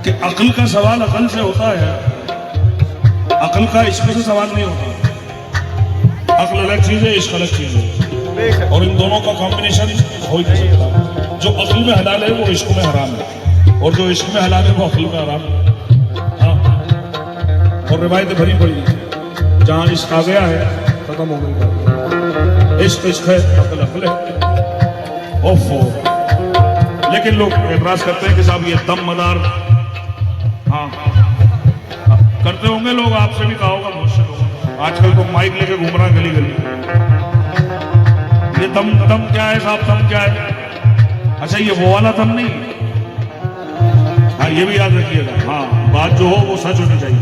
कि अक्ल का सवाल अक्ल से होता है, अक्ल का इश्क से सवाल नहीं होता। अक्ल अलग चीज है, इश्क अलग चीज है, और इन दोनों का कॉम्बिनेशन हो ही नहीं सकता। जो अक्ल में हलाल है वो इश्क में हराम है, और जो इश्क में हलाल है वो अक्ल में हराम है। हाँ, और रिवायतें भरी पड़ी है, जहां इश्क आ गया है खत्म हो गई बात। इश्क इश्क है, अक्ल अक्ल है। ओफो, लेकिन लोग एतराज करते हैं कि साहब ये दम मदार, हाँ करते होंगे लोग, आपसे भी कहा होगा बहुत से लोग। आजकल तो माइक लेके घूम रहा है गली गली, ये दम दम क्या है साहब, दम क्या है? अच्छा ये वो वाला दम नहीं, हाँ ये भी याद रखिएगा। हाँ, बात जो हो वो सच होनी चाहिए।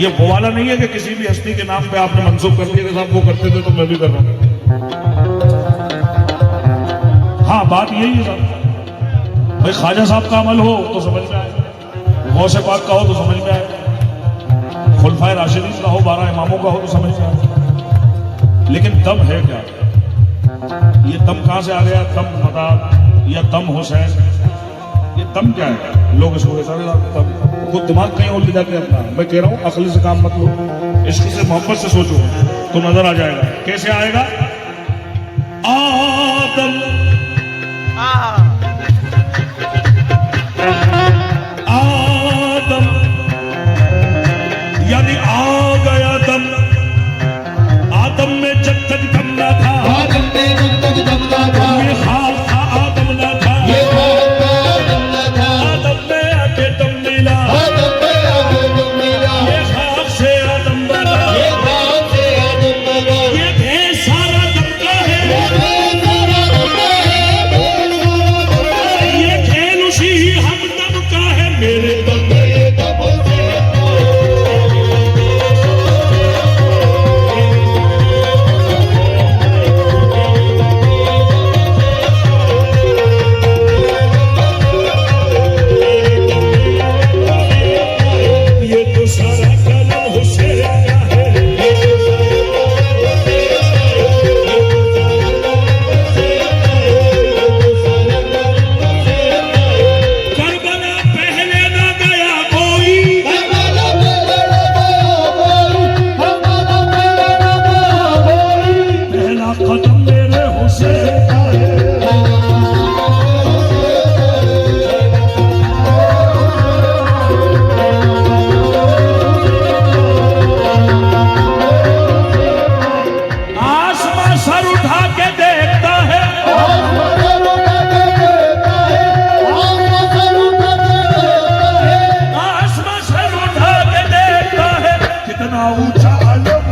ये वो वाला नहीं है कि किसी भी हस्ती के नाम पे आपने मंसूब कर दिया कि साहब वो करते थे तो मैं भी कर रहा हूं। हाँ बात यही है साहब, भाई ख्वाजा साहब का अमल हो तो समझ में आए, गौसे पाक का हो तो समझ में आए, खुलफाए राशिदीन का हो, 12 इमामों का हो तो समझ में आए। लेकिन दम है क्या? ये दम कहां से आ गया? दम मदार या दम हुसैन, ये दम क्या है? लोग इसको दम, खुद दिमाग कहीं और ले जाते हैं अपना। मैं कह रहा हूं अक्ल से काम मत लो, इश्क से मोहब्बत से सोचो तो नजर आ जाएगा। कैसे आएगा? आदम आदम यानी आ गया दम। आदम में जब तक दम ना था, आदम में जब तक दम ना था, ये खाक था आदम ना था, ये खाक था आदम ना था, आदम में आके दम मिला, आदम में आके दम मिला, ये खाक से आदम बना, ये खाक से आदम बना, ये ढेर सारा दम का है, ये ढेर सारा दम का है, ढेर सारा दम का है, ये खेल उसी हम दम का है, मेरे दम ये दम से ये तो सारा कलम हुसैन का है, करबला पहले ना गया कोई, हमारा पहला कोई, हमारा पहला कोई, पहला कदम मेरे हुसैन का है। आसमां सर उठा के देखता है, आसमां सर उठा के देखता है, कितना ऊंचा आलम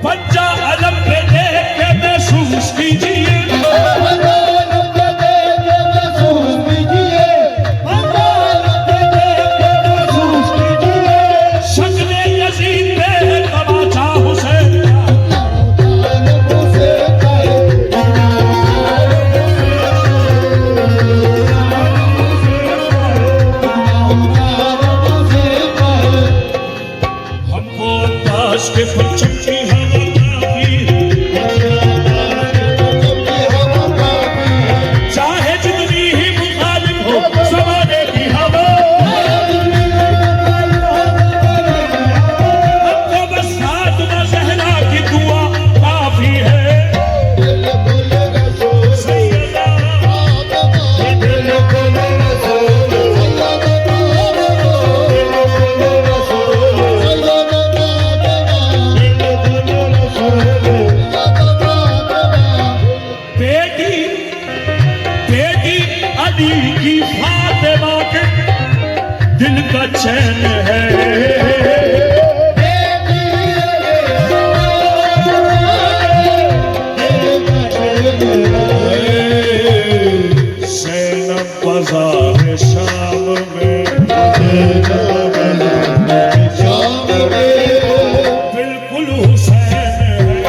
पंजा अलम पे देख के महसूस कीजिए, शक्ल यजीद पे है तमाचा हुसैन का। हमको अब्बास के परचम की हवा काफी है, चाहे जितनी ही मुखालिफ हो ज़माने की हवा, हमको बस फातिमा ज़हरा की दुआ काफी है। सैयदा बेटी बेटी अली की फातिमा के दिल का चैन है, सैनब बाजार शाम में बिल्कुल हुसैन है,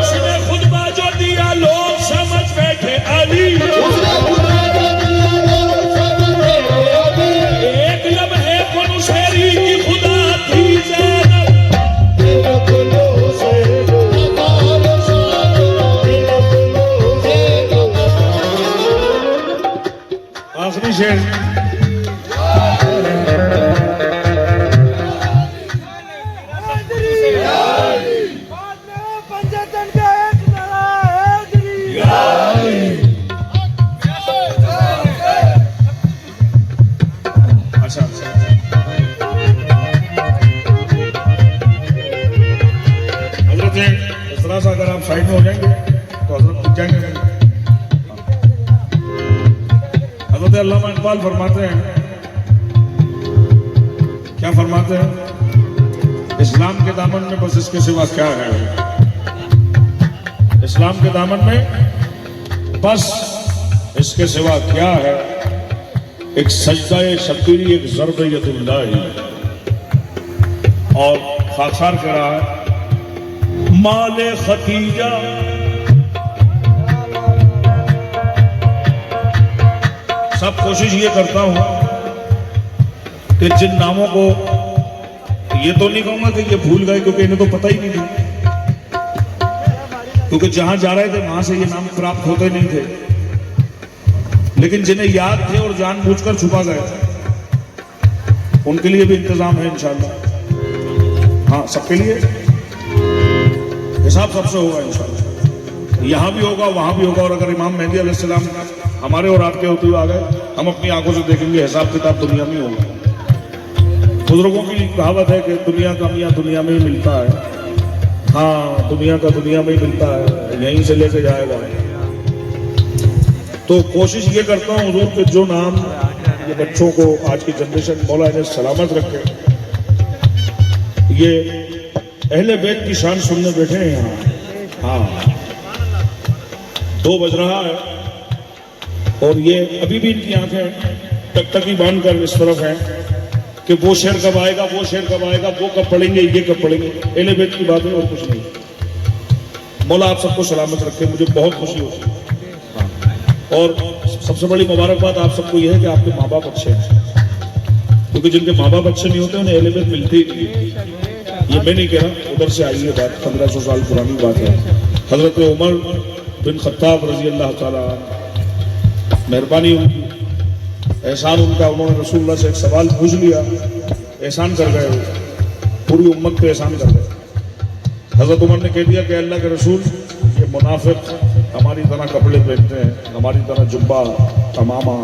उसने खुतबा जो दिया लोग समझ कोशिश है अच्छा हजरत इस तरह से अगर आप साइड में हो जाएंगे तो हजरत रुक जाएंगे। हजरत अल्लामा इकबाल फरमाते हैं, क्या फरमाते हैं? इस्लाम के दामन में बस इसके सिवा क्या है? इस्लाम के दामन में बस इसके सिवा क्या है? एक सजदा शब्बीरी, एक ज़र्ब यदुल्लाही। और खाकसार कह रहा है माले खतीजा सब कोशिश ये करता हूं कि जिन नामों को ये तो नहीं कहूंगा कि ये भूल गए क्योंकि इन्हें तो पता ही नहीं था, क्योंकि जहां जा रहे थे वहां से ये नाम प्राप्त होते नहीं थे, लेकिन जिन्हें याद थे और जानबूझकर छुपा गए थे उनके लिए भी इंतजाम है इंशाल्लाह। हाँ, सबके लिए हिसाब सबसे होगा इंशाल्लाह। यहाँ भी होगा, वहां भी होगा। और अगर इमाम मेहदी अलैहिस्सलाम हमारे और आपके होते हुए आ गए, हम अपनी आंखों से देखेंगे, हिसाब किताब दुनिया में होगा। बुजुर्गों की कहावत है कि दुनिया का मियाँ दुनिया में ही मिलता है। हाँ, दुनिया का दुनिया में ही मिलता है, यहीं से लेके जाएगा। तो कोशिश ये करता हूँ हुजूर के जो नाम ये बच्चों को, आज की जनरेशन मौला इन्हें सलामत रखे। ये अहले बैत की शान सुनने बैठे हैं यहाँ। हाँ, 2 बज रहा है और ये अभी भी इनकी आंखें टकटकी बांध कर इस तरफ हैं कि वो शेर कब आएगा, वो शेर कब आएगा, वो कब पढ़ेंगे, ये कब पढ़ेंगे। अहले बैत की बात है और कुछ नहीं। मौला आप सबको सलामत रखे, मुझे बहुत खुशी होती है। और सबसे बड़ी मुबारकबाद आप सबको यह है कि आपके माँ बाप अच्छे हैं, क्योंकि जिनके माँ बाप अच्छे नहीं होते उन्हें अहले बैत मिलती ही नहीं। ये मैं नहीं कह रहा, उधर से आई है बात, 1500 साल पुरानी बात है। हजरत उमर बिन खत्ताब रजी अल्लाह ताला, मेहरबानी उनकी, एहसान उनका, उन्होंने रसूलुल्लाह से एक सवाल पूछ लिया, एहसान कर गए, पूरी उम्मत पे एहसान कर गए। हजरत उमर ने कह दिया कि अल्लाह के रसूल, ये मुनाफिक हमारी तरह कपड़े पहनते हैं, हमारी तरह जुब्बा तमामा,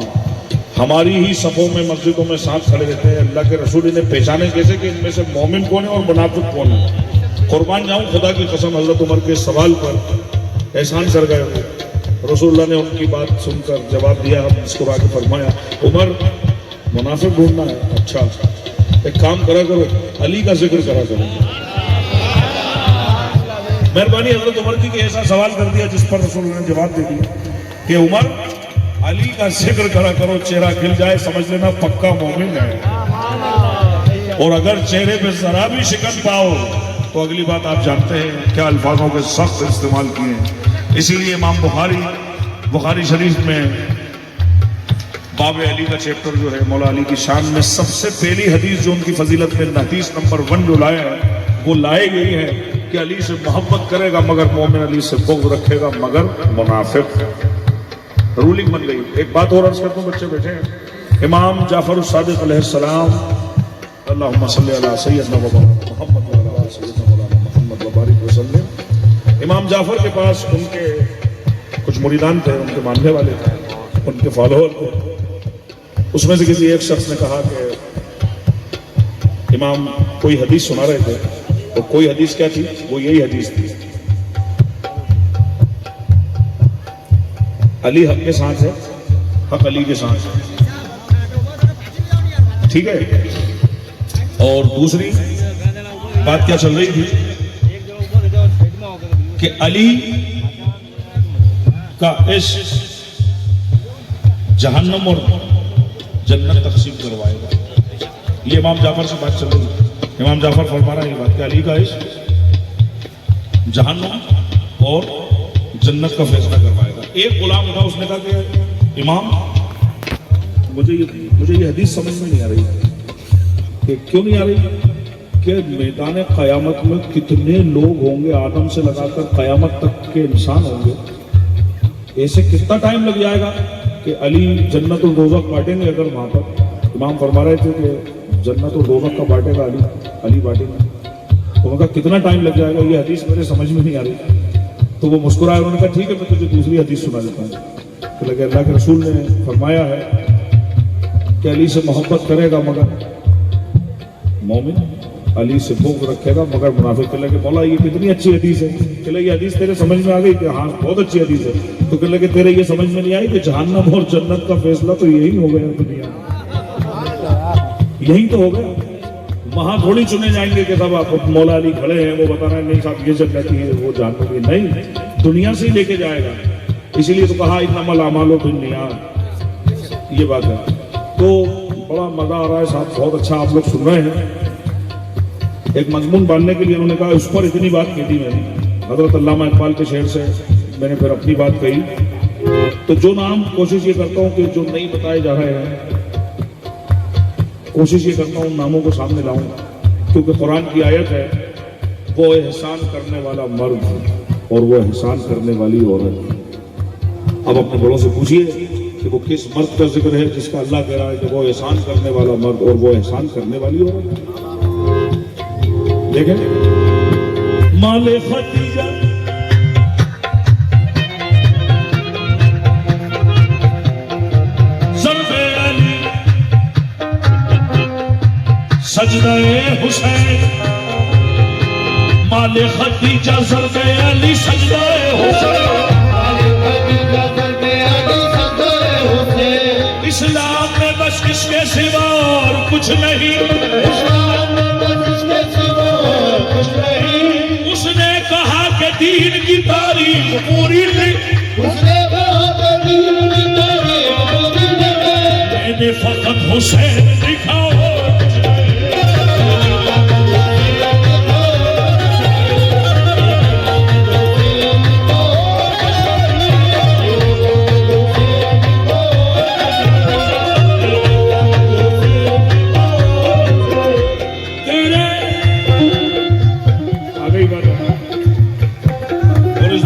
हमारी ही सफ़ों में मस्जिदों में साथ खड़े रहते हैं। अल्लाह के रसूल इन्हें पहचाने कैसे कि इनमें से मोमिन कौन है और मुनाफिक कौन है? कुर्बान जाऊं खुदा की कसम, हजरत उमर के सवाल पर एहसान कर गए। रसूलुल्लाह ने उनकी बात सुनकर जवाब दिया, हम मुस्कुरा के फरमाया, उमर मुनाफिक ढूंढना है? अच्छा, एक काम करा करो, अली का जिक्र करा करो। मेहरबानी हजरत उमर की कि ऐसा सवाल कर दिया जिस पर रसूलुल्लाह ने जवाब दे दिया कि उमर अली का जिक्र करा करो, चेहरा खिल जाए, समझ लेना पक्का मोमिन है। और अगर चेहरे पे जरा भी शिकन पाओ तो अगली बात आप जानते हैं क्या अल्फाजों के सख्त इस्तेमाल किए हैं। इसीलिए इमाम बुखारी शरीफ में बाब अली का चैप्टर जो है, मौला अली की शान में सबसे पहली हदीस जो उनकी फजीलत में हदीस नंबर 1 जो लाए हैं, वो लाई गई है कि अली से मोहब्बत करेगा मगर मोमिन, अली से बुग़्ज़ रखेगा मगर मुनाफिक। रूलिंग बन गई। एक बात और अर्ज करता हूं, बच्चे बैठे हैं, इमाम जाफर सादिक अलैहिस्सलाम, अल्लाहुम्मा सल्ली अला सय्यदना व मुहम्मद व अला सय्यदना मौलाना मुहम्मद व बारिक वसल्लम। इमाम जाफर के पास उनके कुछ मुरीदान थे, उनके मानने वाले थे, उनके फॉलोअर थे। उसमें से किसी एक शख्स ने कहा कि इमाम कोई हदीस सुना रहे थे, और कोई हदीस क्या थी? वो यही हदीस थी, अली हक के साथ है, हक अली के साथ है। ठीक है। और दूसरी बात क्या चल रही थी कि अली का इश्क जहन्नम और जन्नत तकसीम करवाएगा। ये इमाम जाफर से बात चल रही है। इमाम जाफर फरमा रहा है ये बात कि अली का इश्क जहन्नम और जन्नत का फैसला करवाएगा। एक गुलाम उठा, उसने कहा कि इमाम मुझे ये हदीस समझ में नहीं आ रही। कि क्यों नहीं आ रही? कि मैदान क़यामत में कितने लोग होंगे, आदम से लगाकर क़यामत तक के इंसान होंगे, ऐसे कितना टाइम लग जाएगा कि अली जन्नतुल दोज़ख बांटेंगे अगर वहाँ पर इमाम फरमा रहे थे कि जन्नतुल दोज़ख का बांटेगा अली बांटेगा। तो उनका कितना टाइम लग जाएगा, ये हदीस मेरे समझ में नहीं आ रही। तो वो मुस्कुराए, उन्होंने कहा ठीक है मैं तुझे दूसरी हदीस सुना देता हूँ। तो लगे अल्लाह के रसूल ने फरमाया है कि अली से मोहब्बत करेगा मगर मोमिन, अली से बुग़्ज़ रखेगा मगर मुनाफिक। कहने लगे मौला ये कितनी अच्छी हदीस है। कहने लगे ये हदीस तेरे समझ में आ गई कि हाँ बहुत अच्छी हदीस है। तो कहने लगे तेरे ये समझ में नहीं आई कि जहन्नम और जन्नत का फैसला तो यही हो गया दुनिया में, यही तो हो गया। वहां थोड़ी चुने जाएंगे कि साहब आप मौला अली खड़े हैं, वो बता रहे हैं नहीं साहब ये जन्नती है वो जहन्नमी, नहीं, दुनिया से ही लेके जाएगा। इसीलिए तो कहा इन्नमल अमालु बिन्नियात, ये बात है। तो बड़ा मजा आ रहा है साहब, बहुत अच्छा आप लोग सुन रहे हैं। एक मजमून बांधने के लिए उन्होंने कहा उस पर इतनी बात की थी मैंने, हजरत अल्लामा इकबाल के शेर से मैंने फिर अपनी बात कही। तो जो नाम कोशिश ये करता हूँ कि जो नहीं बताए जा रहे हैं, कोशिश ये करता हूँ नामों को सामने लाऊं, क्योंकि कुरान की आयत है वो एहसान करने वाला मर्द और वो एहसान करने वाली औरत। अब अपने बड़ों से पूछिए कि वो किस मर्द का जिक्र है जिसका अल्लाह कह रहा है कि वो एहसान करने वाला मर्द और वो एहसान करने वाली औरत। देखें माले खदीजा ज़र्फ़े अली सजदाए हुसैन, माले खदीजा ज़र्फ़े अली सजदाए हुसैन, इस्लाम में बस इसके सिवा और कुछ नहीं, इस्लाम में बस इसके सिवा और कुछ नहीं। उसने कहा कि दीन की तारीख पूरी नहीं, उसने कहा कि दीन की तारीख पूरी नहीं, मैंने फकत हुसैन लिखा और कुछ नहीं।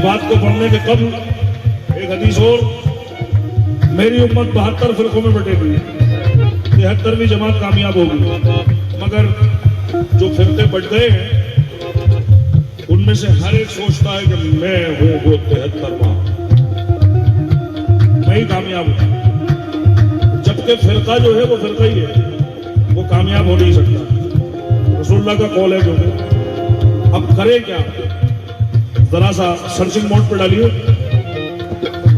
बात को पढ़ने के कब एक हदीस और, मेरी उम्मत 72 फिरकों में बटेगी, 73वीं जमात कामयाब होगी, मगर जो फिरके बट गए हैं उनमें से हर एक सोचता है कि मैं हूं वो 73वां, मैं ही कामयाब हूं। जबकि फिरका जो है वो फिरका ही है, वो कामयाब हो नहीं सकता। रसूलुल्लाह का कौल है क्योंकि। अब करे क्या, जरा सा सर्चिंग मोड पर डालिए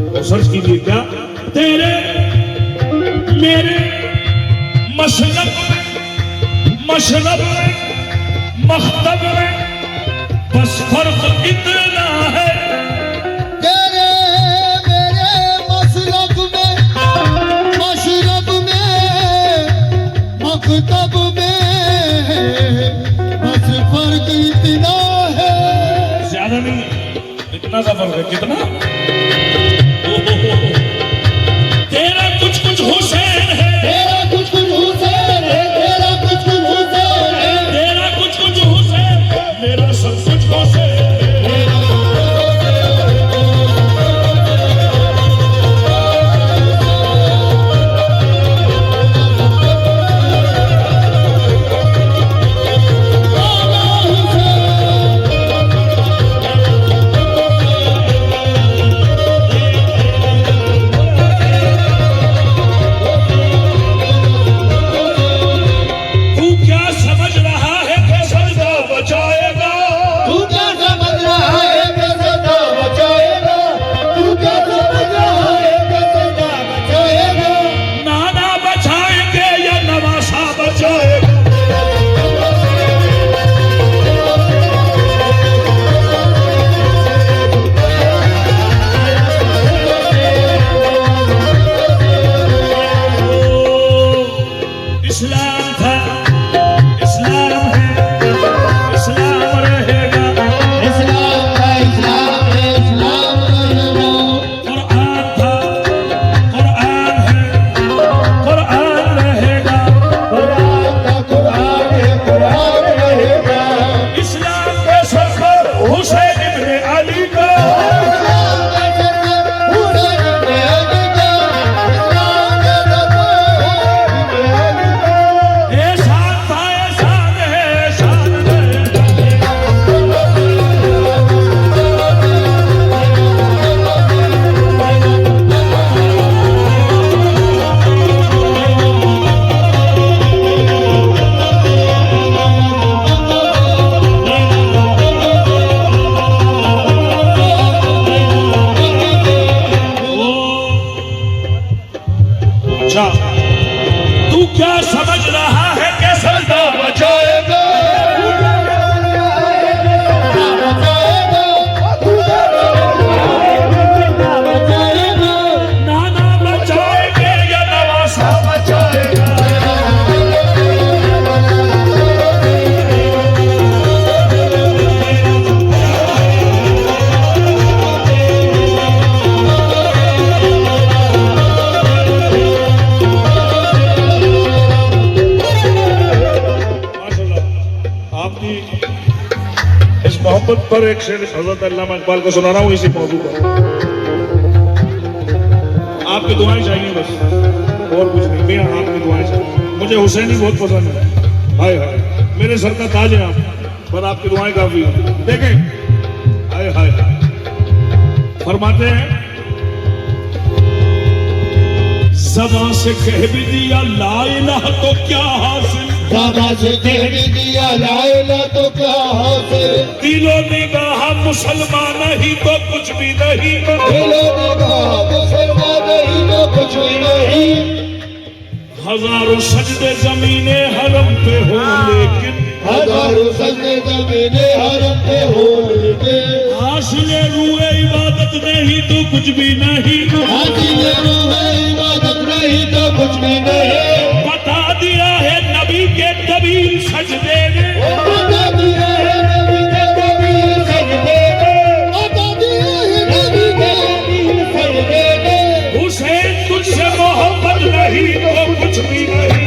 और सर्च कीजिए क्या तेरे मेरे मशरब में मख्तब में बस फर्क इतना है, तेरे मेरे मशरब में मख्तब में बस फर्क इतना है, ज्यादा नहीं, इतना सा फर्क है। कितना? तेरा कुछ कुछ हुसैन है, तेरा कुछ कुछ हुसैन है, तेरा कुछ कुछ हुसैन है, तेरा कुछ कुछ हुसैन, मेरा सब कुछ हुसैन है। पर एक शेर हजरत अल्लामा इकबाल को सुना रहा हूँ इसी मौजू पर। आपकी दुआएं चाहिए बस, और कुछ नहीं। मियां आपकी दुआएं चाहिए। मुझे हुसैनी बहुत पसंद है, हाय हाय, मेरे सर का ताज है आप, पर आपकी दुआएं काफी है। देखें, हाय हाय, फरमाते हैं ज़बान से कह भी दिया ला इलाहा तो क्या हासिल, ज़बान से कह भी दिया ला इलाहा तो क्या हासिल, दिलो निगाह मुसलमान नहीं तो कुछ भी नहीं, दिलो निगाह मुसलमान नहीं तो कुछ भी नहीं। हजारों सजदे जमीने हरम पे हो लेकिन, हजारों सजदे ज़मीने हरम पे हो लेकिन, हासिले रूए इबादत नहीं तो कुछ भी नहीं, हासिले रूए इबादत नहीं तो कुछ भी नहीं। बता दिया है नबी के तवील सजदे ने, बता दिया है नबी के तवील सजदे ने, बता दिया है नबी के तवील सजदे ने। हुसैन तुझसे मोहब्बत नहीं तो कुछ भी नहीं।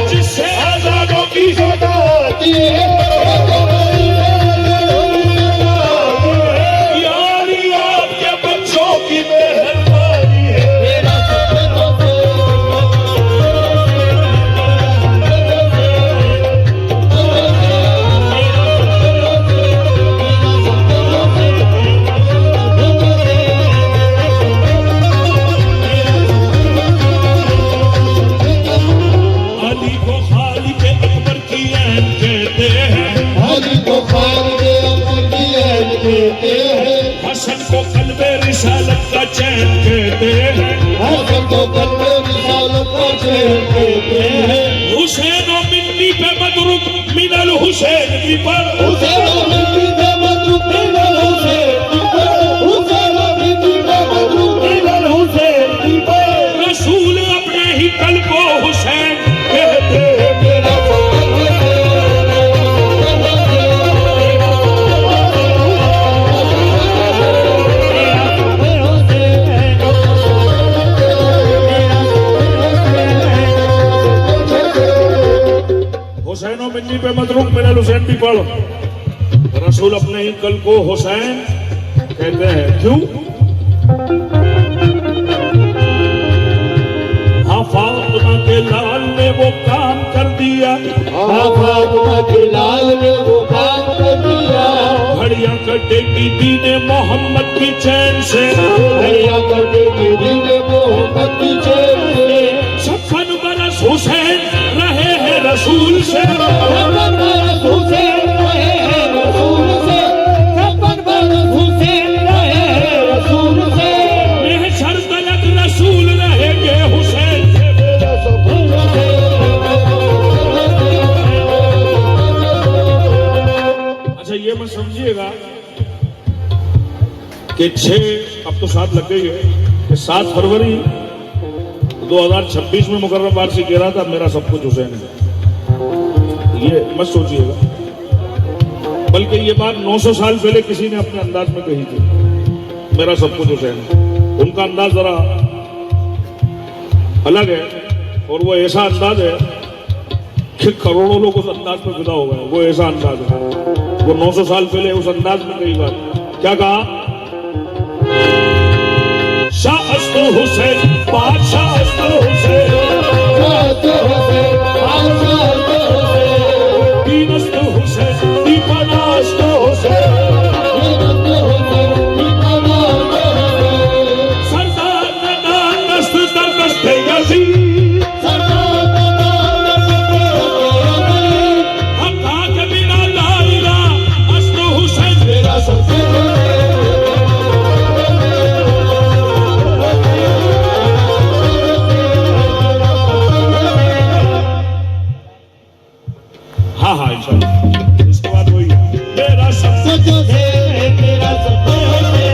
जिससे आजादों की होती है यारी आपके बच्चों की मेहरबानी है। मेरा अली को खालिक अकबर की ऐन कहते हैं, अली को खालिद अकबर की ऐन कहते हैं, हसन को कल्बे रिसालत का चैन कहते हैं, हसन को कल्बे रिसालत का चैन कहते हैं। हुसैन और मिन्नी पे मदरुक मिनल हुसैन की पर, हुसैन और मिन्नी पे मदरुक मिनल हुसैन की पर, हुसैन और मिन्नी पे मदरुक मिनल हुसैन की पर। रसूल अपने ही कल को हुसैन कहते हैं। मेरा हुसैन और मिन्नी पे मदरुक मिनल हुसैन भी पढ़ो। रसूल अपने ही कल को हुसैन कहते हैं। क्यों? हाँ, फातिमा के लाल ने वो काम कर दिया, फातिमा के लाल ने वो काम कर दिया, घड़ियां कटेगी दीने मोहम्मद की चैन से, भैया करने के दिन मोहब्बत की चैन से। 56 बरस हुसैन रहे हैं रसूल से, 56 बरस हुसैन रहे हैं रसूल से, 56 बरस हुसैन रहे हैं रसूल से। महशर तलक रसूल रहेंगे हुसैन से। अच्छा, ये मत समझिएगा कि 6 अब तो 7 लग गई है कि 7 फरवरी 2026 में मुकर्रम वारसी कह रहा था मेरा सब कुछ हुसैन है। ये मत सोचिएगा, बल्कि ये बात 900 साल पहले किसी ने अपने अंदाज में कही थी, मेरा सब कुछ हुसैन है। उनका अंदाज जरा अलग है, और वो ऐसा अंदाज है कि करोड़ों लोग उस अंदाज पर फिदा हो गए। वो ऐसा अंदाज है, वो 900 साल पहले उस अंदाज में कही बात। क्या कहा? शाह अस्तो हुसैन बादशाह अस्तो हुसैन, दीन अस्तो हुसैन दीवाना अस्तो हुसैन, सरदार नदान दस्त दर दस्ते यज़ीद, हक़ा के बिना ला इलाहा अस्तो हुसैन मेरा सब कुछ। हाँ हाँ, इंशाल्लाह इसके बाद वही है मेरा सब कुछ है तेरा सब कुछ है।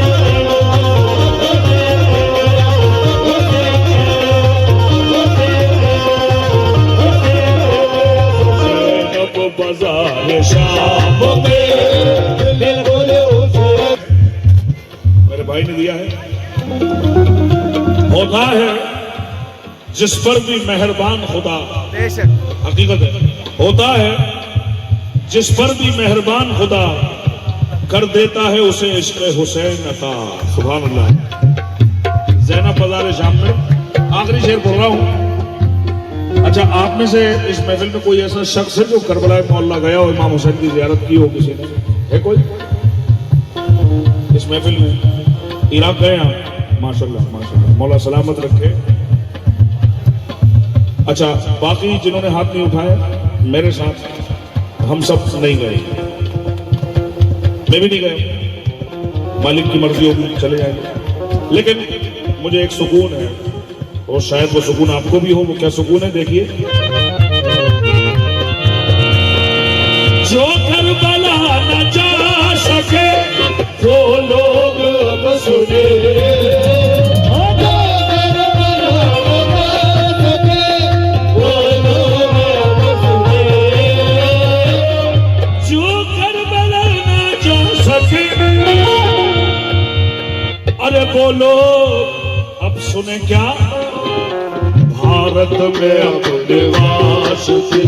अब बाजार शाम में मेरे भाई ने दिया है। होता है जिस पर भी मेहरबान खुदा, बेशक हकीकत है, होता है जिस पर भी मेहरबान खुदा कर देता है उसे इश्क हुसैन अता। सुभान अल्लाह। ज़ैनब बाज़ार शाम में आखिरी शेर बोल रहा हूं। अच्छा, आप में से इस महफिल में कोई ऐसा शख्स है जो करबला मोहल्ला गया हो, इमाम हुसैन की ज़ियारत की हो किसी ने? है कोई इस महफिल में? इराक गए आप? माशाल्लाह माशाल्लाह, मौला सलामत रखे। अच्छा, बाकी जिन्होंने हाथ नहीं उठाए मेरे साथ, हम सब नहीं गए, मैं भी नहीं गया, मालिक की मर्जी होगी चले जाएंगे। लेकिन मुझे एक सुकून है, और शायद वो सुकून आपको भी हो। वो क्या सुकून है? देखिए, जो करबला न जा सके वो लोग अब सुने, अरे बोलो अब सुने क्या, भारत में अब निवास थे।